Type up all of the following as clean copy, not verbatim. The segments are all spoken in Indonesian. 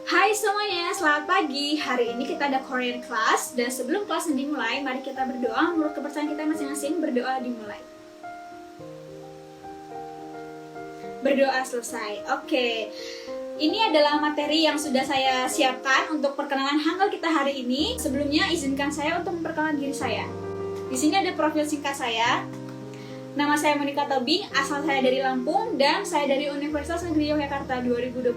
Hai semuanya, selamat pagi. Hari ini kita ada Korean class. Dan sebelum kelas dimulai, mari kita berdoa. Menurut kepercayaan kita masing-masing, berdoa dimulai. Berdoa selesai. Oke. Ini adalah materi yang sudah saya siapkan untuk perkenalan Hangul kita hari ini. Sebelumnya izinkan saya untuk memperkenalkan diri saya. Di sini ada profil singkat saya. Nama saya Monica Tobing, asal saya dari Lampung, dan saya dari Universitas Negeri Yogyakarta 2021.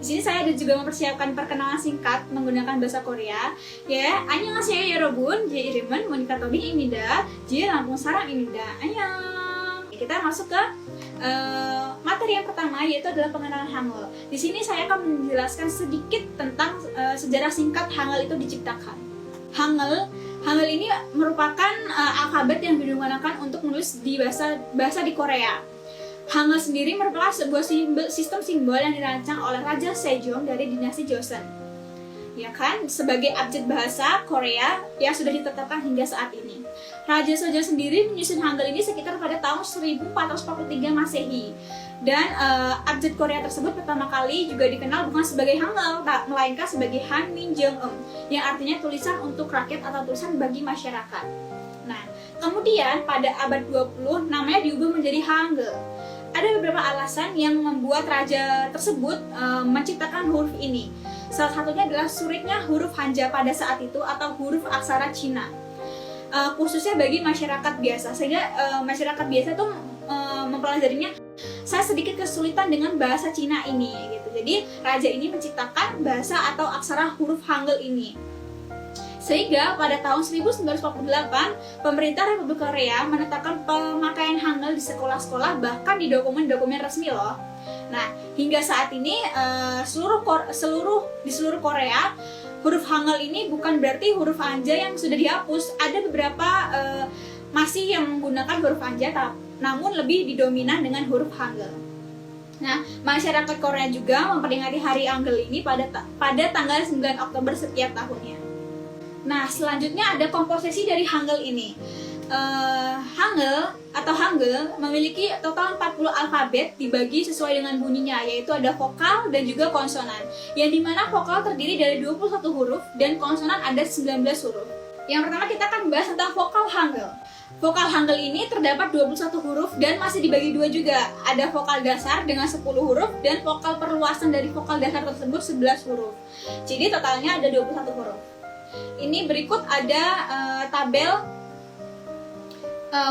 Di sini saya juga mempersiapkan perkenalan singkat menggunakan bahasa Korea. Ya, annyeonghaseyo 여러분, 제 이름은 Monica Tobing입니다. 제 Lampung Sarang입니다. Annyeong. Kita masuk ke materi yang pertama, yaitu adalah pengenalan Hangul. Di sini saya akan menjelaskan sedikit tentang sejarah singkat Hangul itu diciptakan. Hangul ini merupakan alfabet yang digunakan untuk menulis di bahasa di Korea. Hangul sendiri merupakan sebuah sistem simbol yang dirancang oleh Raja Sejong dari dinasti Joseon. Ya kan, sebagai abjad bahasa Korea yang sudah ditetapkan hingga saat ini. Raja Sejong sendiri menyusun Hangul ini sekitar pada tahun 1443 Masehi. Dan abjad Korea tersebut pertama kali juga dikenal bukan sebagai Hangul, melainkan sebagai Hanminjeom, yang artinya tulisan untuk rakyat atau tulisan bagi masyarakat. Nah, kemudian pada abad 20 namanya diubah menjadi Hangul. Ada beberapa alasan yang membuat raja tersebut menciptakan huruf ini. Salah satunya adalah sulitnya huruf Hanja pada saat itu atau huruf aksara Cina. Khususnya bagi masyarakat biasa, sehingga masyarakat biasa itu mempelajarinya. Saya sedikit kesulitan dengan bahasa Cina ini gitu. Jadi raja ini menciptakan bahasa atau aksara huruf Hangul ini. Sehingga pada tahun 1948 pemerintah Republik Korea menetapkan pemakaian Hangul di sekolah-sekolah, bahkan di dokumen-dokumen resmi loh. Nah, hingga saat ini di seluruh Korea huruf Hangul ini bukan berarti huruf Hanja yang sudah dihapus. Ada beberapa masih yang menggunakan huruf Hanja, namun lebih didominan dengan huruf Hangul. Nah, masyarakat Korea juga memperingati Hari Hangul ini pada tanggal 9 Oktober setiap tahunnya. Nah, selanjutnya ada komposisi dari Hangul ini. Hangul memiliki total 40 alfabet dibagi sesuai dengan bunyinya, yaitu ada vokal dan juga konsonan. Yang dimana vokal terdiri dari 21 huruf dan konsonan ada 19 huruf. Yang pertama kita akan membahas tentang vokal Hangul. Vokal Hangul ini terdapat 21 huruf dan masih dibagi dua juga. Ada vokal dasar dengan 10 huruf dan vokal perluasan dari vokal dasar tersebut 11 huruf. Jadi totalnya ada 21 huruf. Ini berikut ada tabel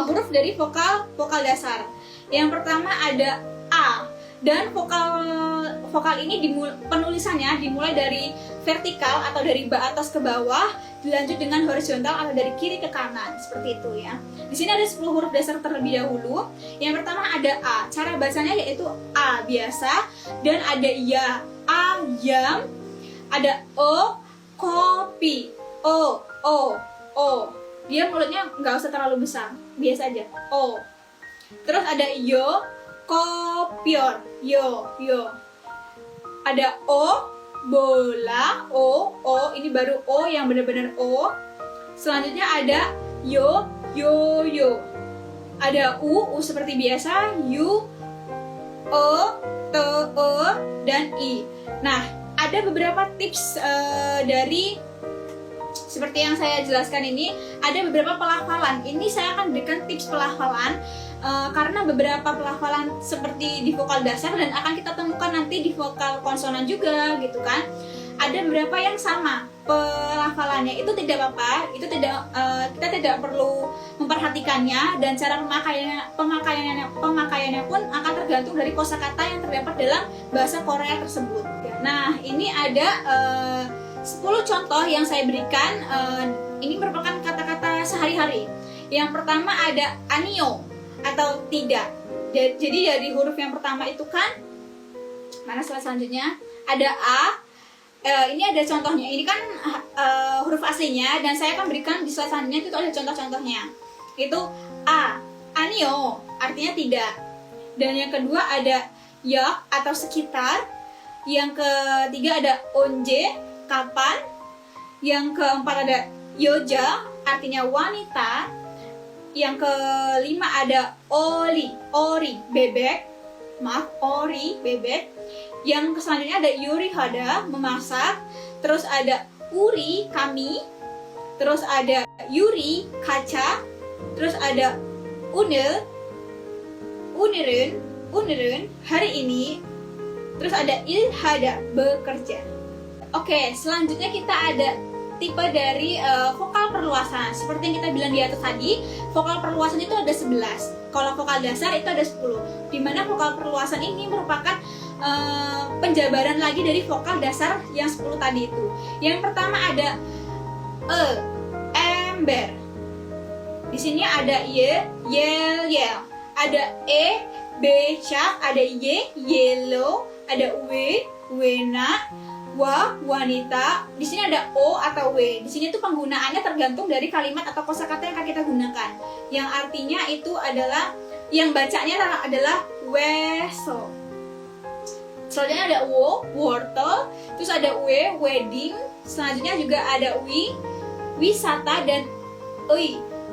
huruf dari vokal dasar. Yang pertama ada A, dan vokal ini penulisannya dimulai dari vertikal atau dari atas ke bawah, dilanjut dengan horizontal atau dari kiri ke kanan, seperti itu ya. Di sini ada 10 huruf dasar terlebih dahulu. Yang pertama ada A. Cara bacanya yaitu A biasa, dan ada Ya, ayam, ada O, kopi, O. Dia mulutnya nggak usah terlalu besar, biasa aja, O. Terus ada Yo, kopior, yo. Ada O, bola, O, ini baru O yang benar-benar O. Selanjutnya ada yo. Ada U seperti biasa, U, O, dan I. Nah, ada beberapa tips dari seperti yang saya jelaskan ini, ada beberapa pelafalan. Ini saya akan berikan tips pelafalan karena beberapa pelafalan seperti di vokal dasar dan akan kita temukan nanti di vokal konsonan juga gitu kan. Ada beberapa yang sama pelafalannya, itu tidak apa-apa, itu kita tidak perlu memperhatikannya, dan cara pemakaiannya pun akan tergantung dari kosakata yang terdapat dalam bahasa Korea tersebut. Nah, ini ada 10 contoh yang saya berikan. Ini merupakan kata-kata sehari-hari. Yang pertama ada anio atau tidak. Jadi dari huruf yang pertama itu kan, mana selanjutnya ada A. Ini ada contohnya. Ini kan huruf aslinya, dan saya akan berikan di slide selanjutnya itu ada contoh-contohnya. Itu A, anio, artinya tidak. Dan yang kedua ada yok atau sekitar. Yang ketiga ada onje, kapan. Yang keempat ada yoja, artinya wanita. Yang kelima ada ori, bebek. Ori, bebek. Yang selanjutnya ada yuri hada, memasak. Terus ada uri, kami. Terus ada yuri, kaca. Terus ada unel, unerun, hari ini. Terus ada ilhada, bekerja. Oke, selanjutnya kita ada tipe dari vokal perluasan. Seperti yang kita bilang di atas tadi, vokal perluasan itu ada 11. Kalau vokal dasar itu ada 10. Dimana vokal perluasan ini merupakan penjabaran lagi dari vokal dasar yang 10 tadi itu. Yang pertama ada ember. Di sini ada yel, ada becak, ada yellow, ada wena, wanita. Di sini ada o atau w. Di sini tuh penggunaannya tergantung dari kalimat atau kosakata yang akan kita gunakan. Yang artinya itu adalah, yang bacanya adalah weso. Selanjutnya ada wortel. Terus ada wedding. Selanjutnya juga ada wisata, dan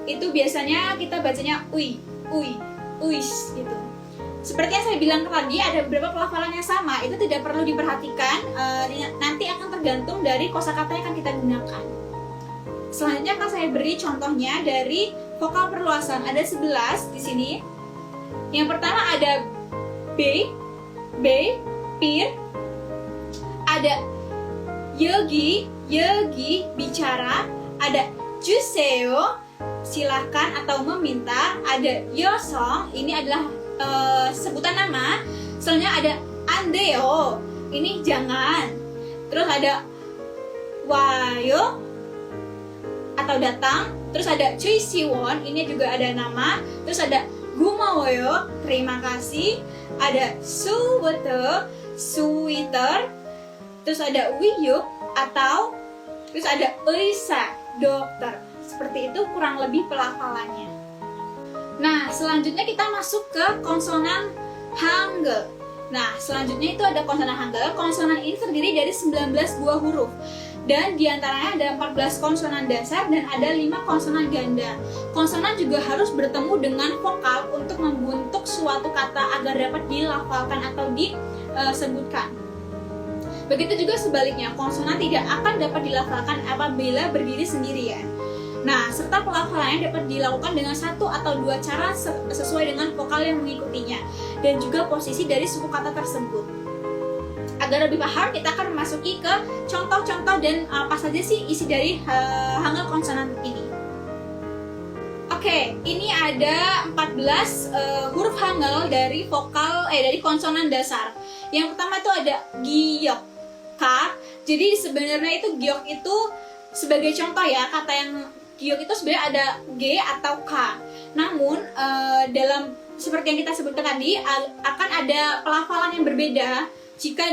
itu biasanya kita bacanya uis gitu. Seperti yang saya bilang tadi, ada beberapa pelafalan yang sama, itu tidak perlu diperhatikan, nanti akan tergantung dari kosakata yang akan kita gunakan. Selanjutnya akan saya beri contohnya dari vokal perluasan. Ada 11 di sini. Yang pertama ada B, pir. Ada yogi, bicara. Ada juseo, silahkan atau meminta. Ada yosong, ini adalah sebutan nama. Selanjutnya ada andeo, ini jangan. Terus ada wayo atau datang. Terus ada cuy siwon, ini juga ada nama. Terus ada gumawoyo, terima kasih. Ada sweater. Terus ada wiyuk atau, terus ada uisa, dokter. Seperti itu kurang lebih pelafalannya. Nah, selanjutnya kita masuk ke konsonan Hangul. Nah, selanjutnya itu ada konsonan Hangul. Konsonan ini terdiri dari 19 buah huruf. Dan diantaranya ada 14 konsonan dasar dan ada 5 konsonan ganda. Konsonan juga harus bertemu dengan vokal untuk membentuk suatu kata agar dapat dilafalkan atau disebutkan. Begitu juga sebaliknya, konsonan tidak akan dapat dilafalkan apabila berdiri sendirian. Nah, serta pelafalannya dapat dilakukan dengan satu atau dua cara sesuai dengan vokal yang mengikutinya dan juga posisi dari suku kata tersebut. Agar lebih paham, kita akan memasuki ke contoh-contoh dan apa saja sih isi dari Hangul konsonan ini. Oke, ini ada 14 huruf Hangul dari dari konsonan dasar. Yang pertama itu ada giok, k. Jadi sebenarnya itu giok itu sebagai contoh ya, kata yang giok itu sebenarnya ada g atau k. Namun dalam seperti yang kita sebutkan tadi akan ada pelafalan yang berbeda jika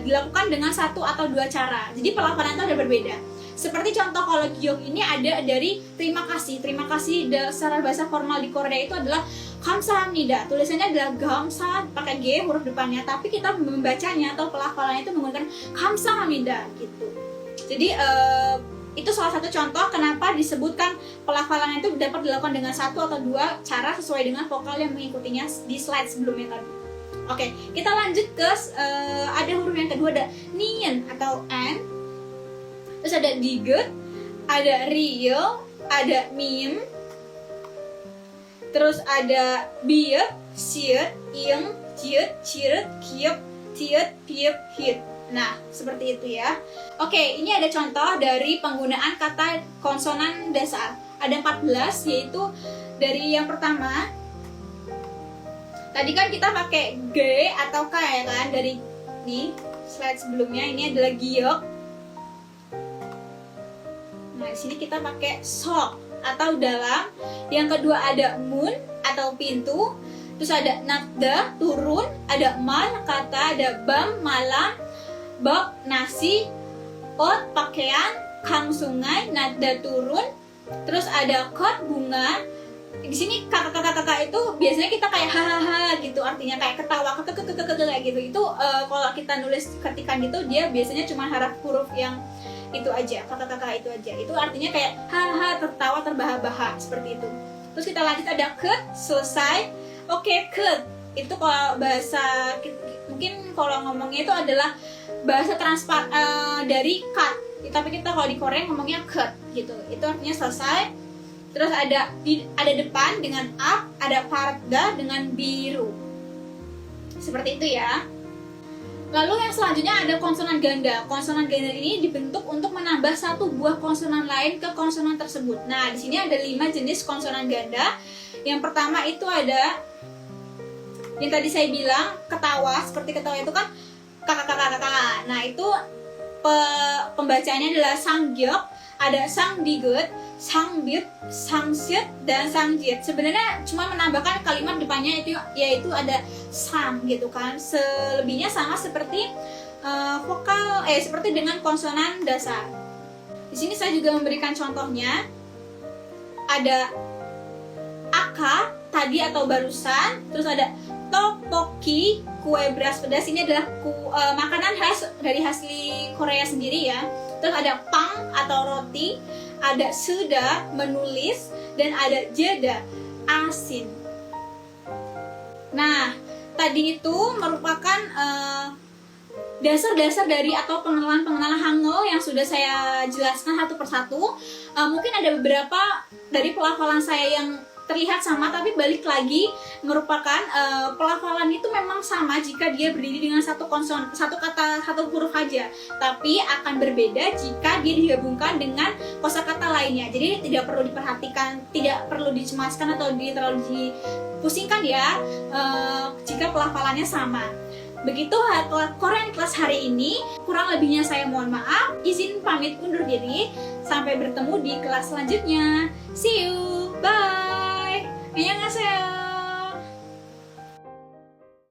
dilakukan dengan satu atau dua cara. Jadi pelafalan itu ada berbeda. Seperti contoh kalau giok ini ada dari terima kasih. Terima kasih secara bahasa formal di Korea itu adalah kamsahamnida. Tulisannya adalah gamsa pakai g huruf depannya, tapi kita membacanya atau pelafalannya itu menggunakan kamsahamnida gitu. Jadi itu salah satu contoh kenapa disebutkan pelafalan itu dapat dilakukan dengan satu atau dua cara sesuai dengan vokal yang mengikutinya di slide sebelumnya tadi. Oke, kita lanjut ke ada huruf yang kedua, ada nien atau n. Terus ada diget, ada real, ada meme. Terus ada biet, siet, ing, jiet, ciret, kiep, tiet, piep, hit. Nah, seperti itu ya. Oke, ini ada contoh dari penggunaan kata konsonan dasar. Ada 14, yaitu dari yang pertama. Tadi kan kita pakai G atau K ya kan, dari nih slide sebelumnya ini adalah giok. Nah, di sini kita pakai sok atau dalam. Yang kedua ada moon atau pintu. Terus ada nakda, turun, ada mal, kata, ada bam, malam, bak, nasi, ot, pakaian, kang, sungai, nada, turun. Terus ada kot, bunga. Di sini kakak-kakak itu biasanya kita kayak hahaha gitu, artinya kayak ketawa kayak gitu. Itu kalau kita nulis ketikan gitu, dia biasanya cuma huruf yang itu aja, kakak-kakak itu aja. Itu artinya kayak hahaha, tertawa, terbahak-bahak seperti itu. Terus kita lanjut ada ket, selesai. Oke, ket itu kalau bahasa mungkin kalau ngomongnya itu adalah bahasa dari cut, tapi kita kalau di Korea ngomongnya cut gitu. Itu artinya selesai. Terus ada depan dengan up, ada parda dengan biru. Seperti itu ya. Lalu yang selanjutnya ada konsonan ganda. Konsonan ganda ini dibentuk untuk menambah satu buah konsonan lain ke konsonan tersebut. Nah, di sini ada 5 jenis konsonan ganda. Yang pertama itu ada yang tadi saya bilang ketawa, seperti ketawa itu kan kakak. Nah, itu pembacaannya adalah sanggyok, ada sangdigut, sangbit, sangsyut, dan sangjit. Sebenarnya cuma menambahkan kalimat depannya itu yaitu ada sang gitu kan. Selebihnya sama seperti seperti dengan konsonan dasar. Di sini saya juga memberikan contohnya. Ada aka tadi atau barusan, terus ada tteokbokki, kue beras pedas. Ini adalah makanan khas dari asli Korea sendiri ya. Terus ada pang atau roti, ada suda, menulis, dan ada jeda, asin. Nah, tadi itu merupakan dasar-dasar dari atau pengenalan Hangul yang sudah saya jelaskan satu persatu. Mungkin ada beberapa dari pelafalan saya yang terlihat sama, tapi balik lagi merupakan pelafalan itu memang sama jika dia berdiri dengan satu kata, satu huruf aja, tapi akan berbeda jika dia digabungkan dengan kosakata lainnya. Jadi tidak perlu diperhatikan, tidak perlu dicemaskan atau terlalu dipusingkan ya jika pelafalannya sama. Begitu Korean Class hari ini. Kurang lebihnya saya mohon maaf. Izin pamit undur diri. Sampai bertemu di kelas selanjutnya. See you. Bye. 안녕하세요.